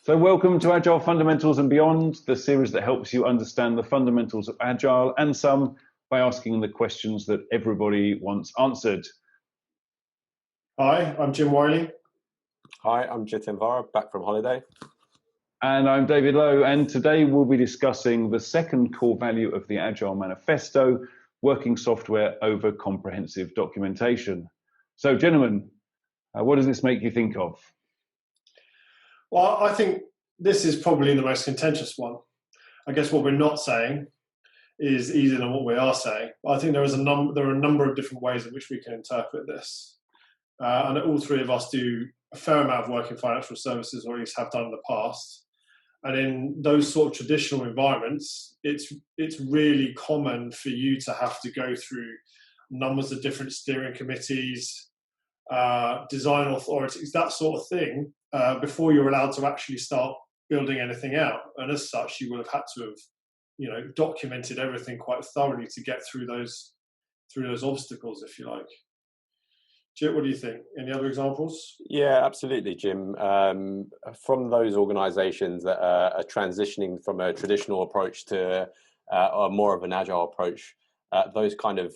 So welcome to Agile Fundamentals and Beyond, the series that helps you understand the fundamentals of Agile and some by asking the questions that everybody wants answered. Hi, I'm Jim Wyllie. Hi, I'm Jiten Vara, back from holiday. And I'm David Lowe, and today we'll be discussing the second core value of the Agile Manifesto, working software over comprehensive documentation. So gentlemen, what does this make you think of? Well, I think this is probably the most contentious one. I guess what we're not saying is easier than what we are saying. I think there are a number of different ways in which we can interpret this. And all three of us do a fair amount of work in financial services, or at least have done in the past. And in those sort of traditional environments, it's really common for you to have to go through numbers of different steering committees, design authorities, that sort of thing, before you're allowed to actually start building anything out. And as such, you will have had to have, documented everything quite thoroughly to get through those obstacles, if you like. Jit, what do you think? Any other examples? Yeah, absolutely, Jim. From those organisations that are transitioning from a traditional approach to more of an agile approach, those kind of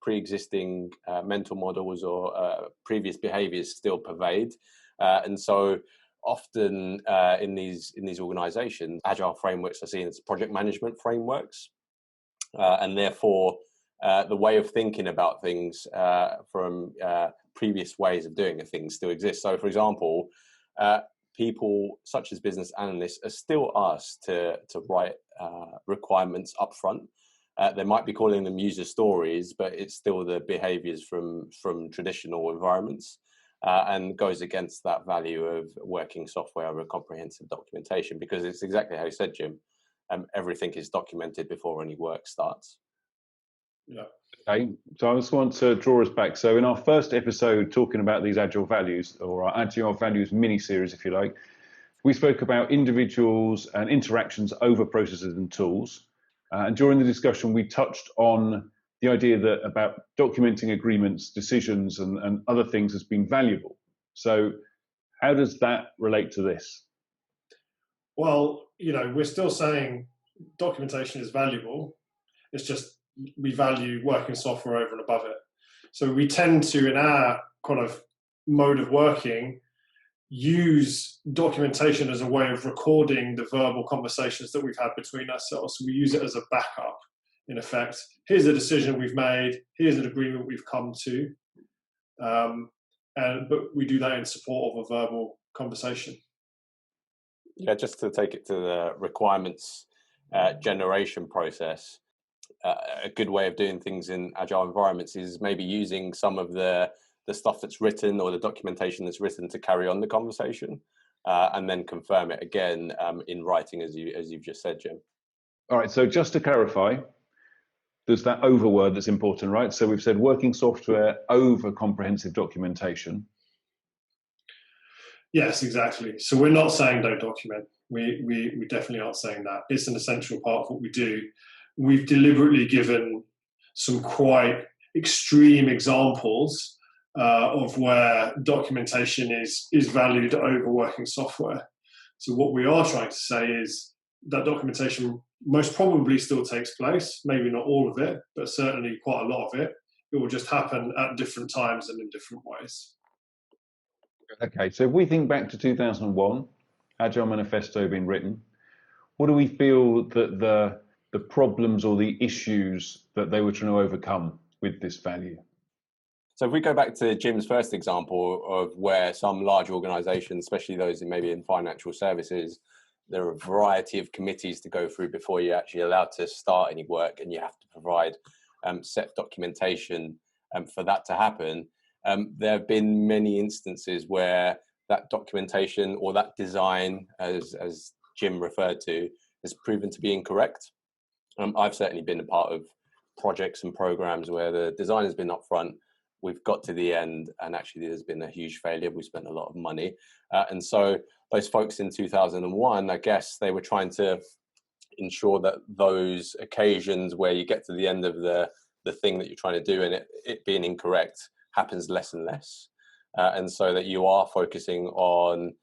pre-existing mental models or previous behaviours still pervade, and so often in these organisations, agile frameworks are seen as project management frameworks, and therefore the way of thinking about things from previous ways of doing things still exists. So, for example, people such as business analysts are still asked to write requirements up front. They might be calling them user stories, but it's still the behaviours from traditional environments, and goes against that value of working software over comprehensive documentation, because it's exactly how you said, Jim. Everything is documented before any work starts. Yeah. Okay, so I just want to draw us back. So in our first episode, talking about these Agile values, or our Agile values mini-series, if you like, we spoke about individuals and interactions over processes and tools. And during the discussion, we touched on the idea that about documenting agreements, decisions, and other things has been valuable. So how does that relate to this? Well, we're still saying documentation is valuable. It's just we value working software over and above it. So we tend to, in our kind of mode of working, use documentation as a way of recording the verbal conversations that we've had between ourselves. So we use it as a backup, in effect. Here's a decision we've made. Here's an agreement we've come to. But we do that in support of a verbal conversation. Yeah, just to take it to the requirements generation process, a good way of doing things in agile environments is maybe using some of the stuff that's written or the documentation that's written to carry on the conversation, and then confirm it again in writing, as you've just said, Jim. All right, so just to clarify, there's that over word that's important, right? So we've said working software over comprehensive documentation. Yes, exactly. So we're not saying don't document. We definitely aren't saying that. It's an essential part of what we do. We've deliberately given some quite extreme examples of where documentation is valued over working software. So what we are trying to say is that documentation most probably still takes place, maybe not all of it, but certainly quite a lot of it. It will just happen at different times and in different ways. Okay, so if we think back to 2001, Agile Manifesto being written, what do we feel that the problems or the issues that they were trying to overcome with this value? So if we go back to Jim's first example of where some large organizations, especially those maybe in financial services, there are a variety of committees to go through before you're actually allowed to start any work, and you have to provide set documentation for that to happen. There have been many instances where that documentation or that design, as Jim referred to, has proven to be incorrect. I've certainly been a part of projects and programs where the design has been upfront, we've got to the end, and actually there's been a huge failure. We spent a lot of money. And so those folks in 2001, I guess they were trying to ensure that those occasions where you get to the end of the thing that you're trying to do and it being incorrect happens less and less. And so that you are focusing on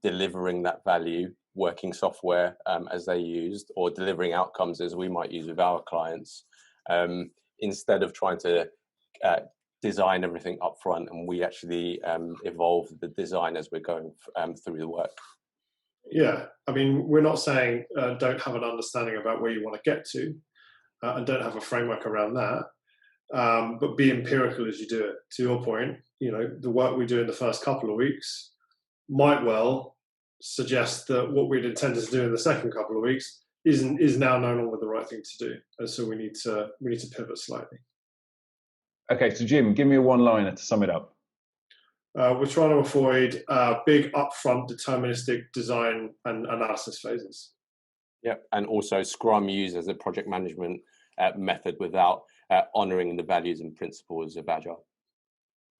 delivering that value, working software as they used, or delivering outcomes as we might use with our clients, instead of trying to design everything up front, and we actually evolve the design as we're going through the work. Yeah, I mean, we're not saying don't have an understanding about where you want to get to, and don't have a framework around that, but be empirical as you do it. To your point, the work we do in the first couple of weeks might well suggest that what we'd intended to do in the second couple of weeks is now no longer the right thing to do, and so we need to pivot slightly. Okay, so Jim, give me a one-liner to sum it up. We're trying to avoid big upfront deterministic design and analysis phases. Yep, and also Scrum used as a project management method without honouring the values and principles of Agile.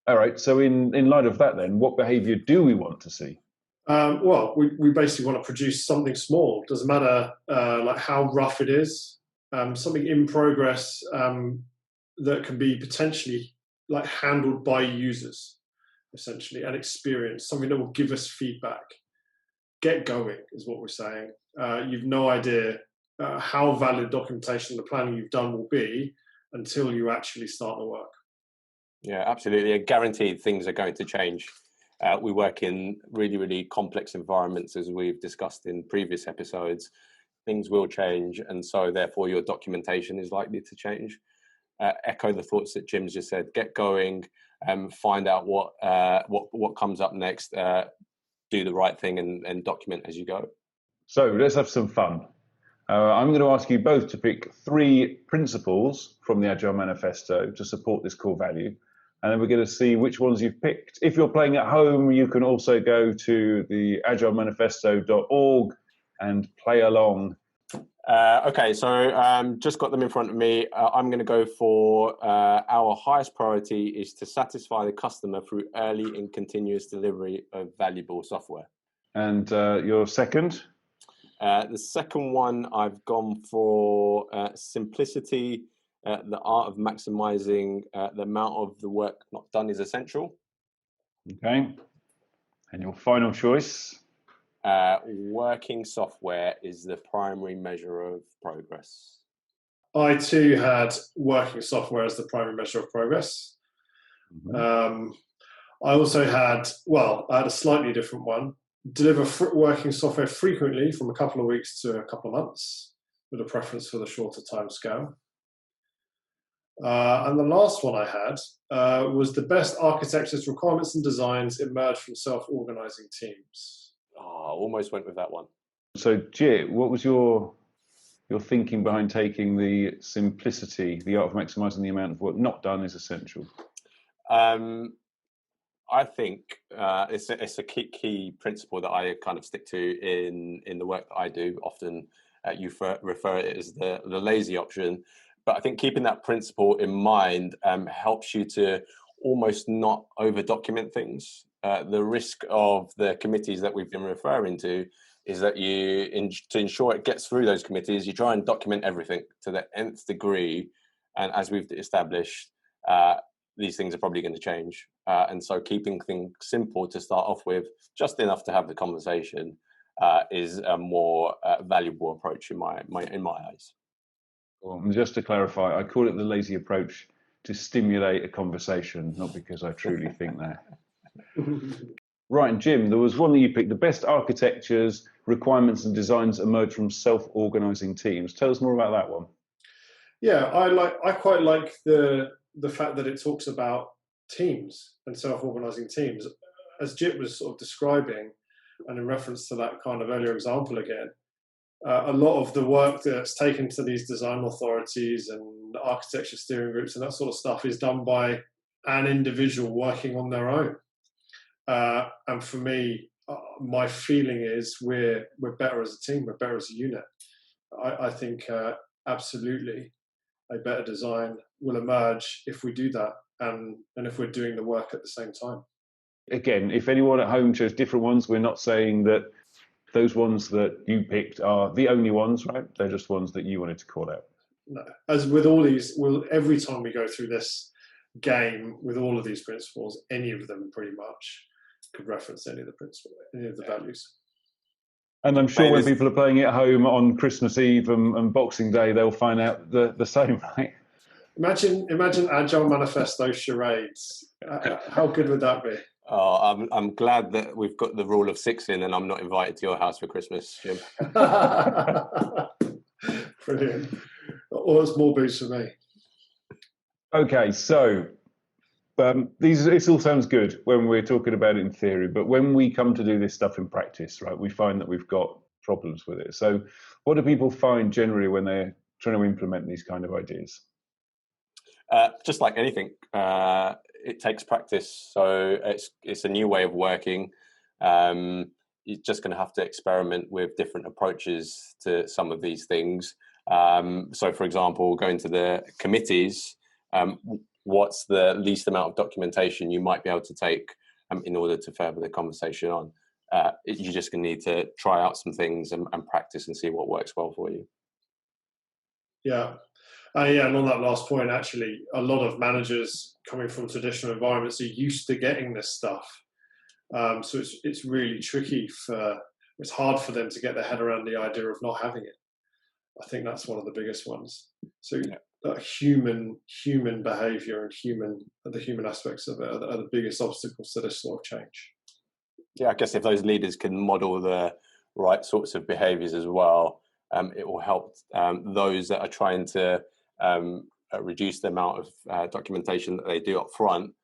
All right, so in light of that then, what behaviour do we want to see? Well, we basically want to produce something small. Doesn't matter like how rough it is, something in progress that can be potentially like handled by users, essentially, and experience, something that will give us feedback. Get going is what we're saying. You've no idea how valid documentation the planning you've done will be until you actually start the work. Yeah, absolutely. Guaranteed things are going to change. We work in really, really complex environments, as we've discussed in previous episodes. Things will change, and so therefore your documentation is likely to change. Echo the thoughts that Jim's just said. Get going, find out what comes up next, do the right thing, and document as you go. So let's have some fun. I'm going to ask you both to pick 3 principles from the Agile Manifesto to support this core value. And then we're going to see which ones you've picked. If you're playing at home, you can also go to the agilemanifesto.org and play along. Okay, so just got them in front of me. I'm going to go for our highest priority is to satisfy the customer through early and continuous delivery of valuable software. And your second? The second one, I've gone for simplicity. The art of maximizing the amount of the work not done is essential. Okay. And your final choice? Working software is the primary measure of progress. I too had working software as the primary measure of progress. Mm-hmm. I also had, I had a slightly different one. Deliver working software frequently from a couple of weeks to a couple of months, with a preference for the shorter time scale. And the last one I had was the best architectures, requirements and designs emerge from self-organizing teams. Oh, I almost went with that one. So, Jit, what was your thinking behind taking the simplicity, the art of maximizing the amount of work not done is essential? I think it's a key principle that I kind of stick to in the work that I do. Often you refer it as the lazy option. But I think keeping that principle in mind helps you to almost not over-document things. The risk of the committees that we've been referring to is that to ensure it gets through those committees, you try and document everything to the nth degree. And as we've established, these things are probably going to change. And so keeping things simple to start off with, just enough to have the conversation, is a more valuable approach in my eyes. Well, and just to clarify, I call it the lazy approach to stimulate a conversation, not because I truly think that. Right, and Jim, there was one that you picked, the best architectures, requirements and designs emerge from self-organizing teams. Tell us more about that one. Yeah, I quite like the fact that it talks about teams and self-organizing teams. As Jit was sort of describing, and in reference to that kind of earlier example again, a lot of the work that's taken to these design authorities and architecture steering groups and that sort of stuff is done by an individual working on their own. And for me, my feeling is we're better as a team, we're better as a unit. I think absolutely a better design will emerge if we do that and if we're doing the work at the same time. Again, if anyone at home chose different ones, we're not saying that those ones that you picked are the only ones, right? They're just ones that you wanted to call out. No, as with all these, every time we go through this game with all of these principles, any of them pretty much, could reference any of the principles, any of the values. And I'm sure when people are playing it at home on Christmas Eve and Boxing Day, they'll find out the same, right? Imagine Agile Manifesto charades. How good would that be? Oh, I'm glad that we've got the rule of 6 in, and I'm not invited to your house for Christmas, Jim. Brilliant. All small boots for me. Okay, so this all sounds good when we're talking about it in theory, but when we come to do this stuff in practice, right, we find that we've got problems with it. So what do people find generally when they're trying to implement these kind of ideas? Just like anything, it takes practice. So it's a new way of working. You're just going to have to experiment with different approaches to some of these things. So, for example, going to the committees, what's the least amount of documentation you might be able to take in order to further the conversation on? You're just going to need to try out some things and practice and see what works well for you. Yeah. And on that last point, actually, a lot of managers coming from traditional environments are used to getting this stuff. So it's really tricky it's hard for them to get their head around the idea of not having it. I think that's one of the biggest ones. So human behavior and the human aspects of it are the biggest obstacles to this sort of change. Yeah, I guess if those leaders can model the right sorts of behaviors as well, it will help those that are trying to reduce the amount of documentation that they do up front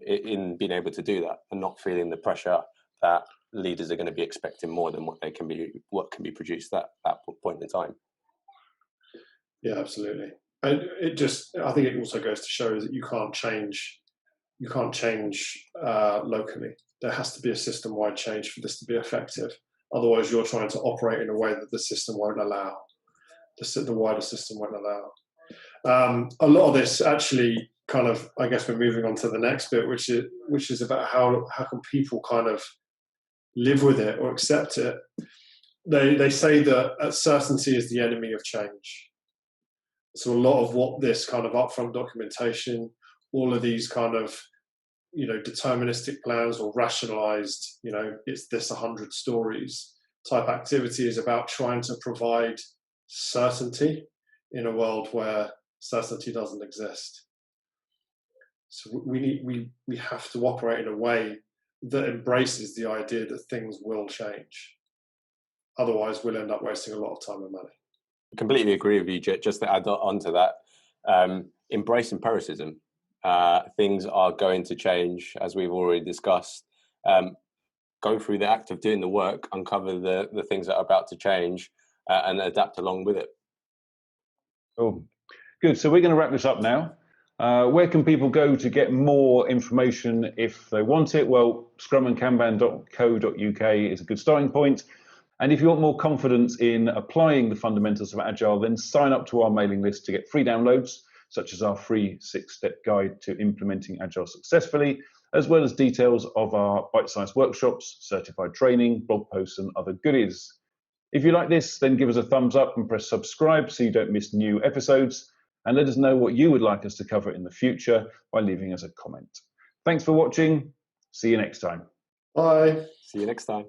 in being able to do that and not feeling the pressure that leaders are going to be expecting more than what can be produced at that point in time. Yeah, absolutely. And I think it also goes to show that you can't change locally. There has to be a system-wide change for this to be effective. Otherwise, you're trying to operate in a way that the system won't allow. The wider system won't allow. A lot of this actually kind of, I guess we're moving on to the next bit, which is about how can people kind of live with it or accept it. They say that certainty is the enemy of change. So a lot of what this kind of upfront documentation, all of these kind of, deterministic plans or rationalized, it's this 100 stories type activity is about trying to provide certainty in a world where certainty doesn't exist. So we have to operate in a way that embraces the idea that things will change. Otherwise, we'll end up wasting a lot of time and money. Completely agree with you, just to add on to that, embrace empiricism. Things are going to change, as we've already discussed. Go through the act of doing the work, uncover the things that are about to change, and adapt along with it. Cool. Good. So we're going to wrap this up now. Where can people go to get more information if they want it? Well, scrumandkanban.co.uk is a good starting point. And if you want more confidence in applying the fundamentals of Agile, then sign up to our mailing list to get free downloads, such as our free 6-step guide to implementing Agile successfully, as well as details of our bite-sized workshops, certified training, blog posts, and other goodies. If you like this, then give us a thumbs up and press subscribe so you don't miss new episodes. And let us know what you would like us to cover in the future by leaving us a comment. Thanks for watching. See you next time. Bye. See you next time.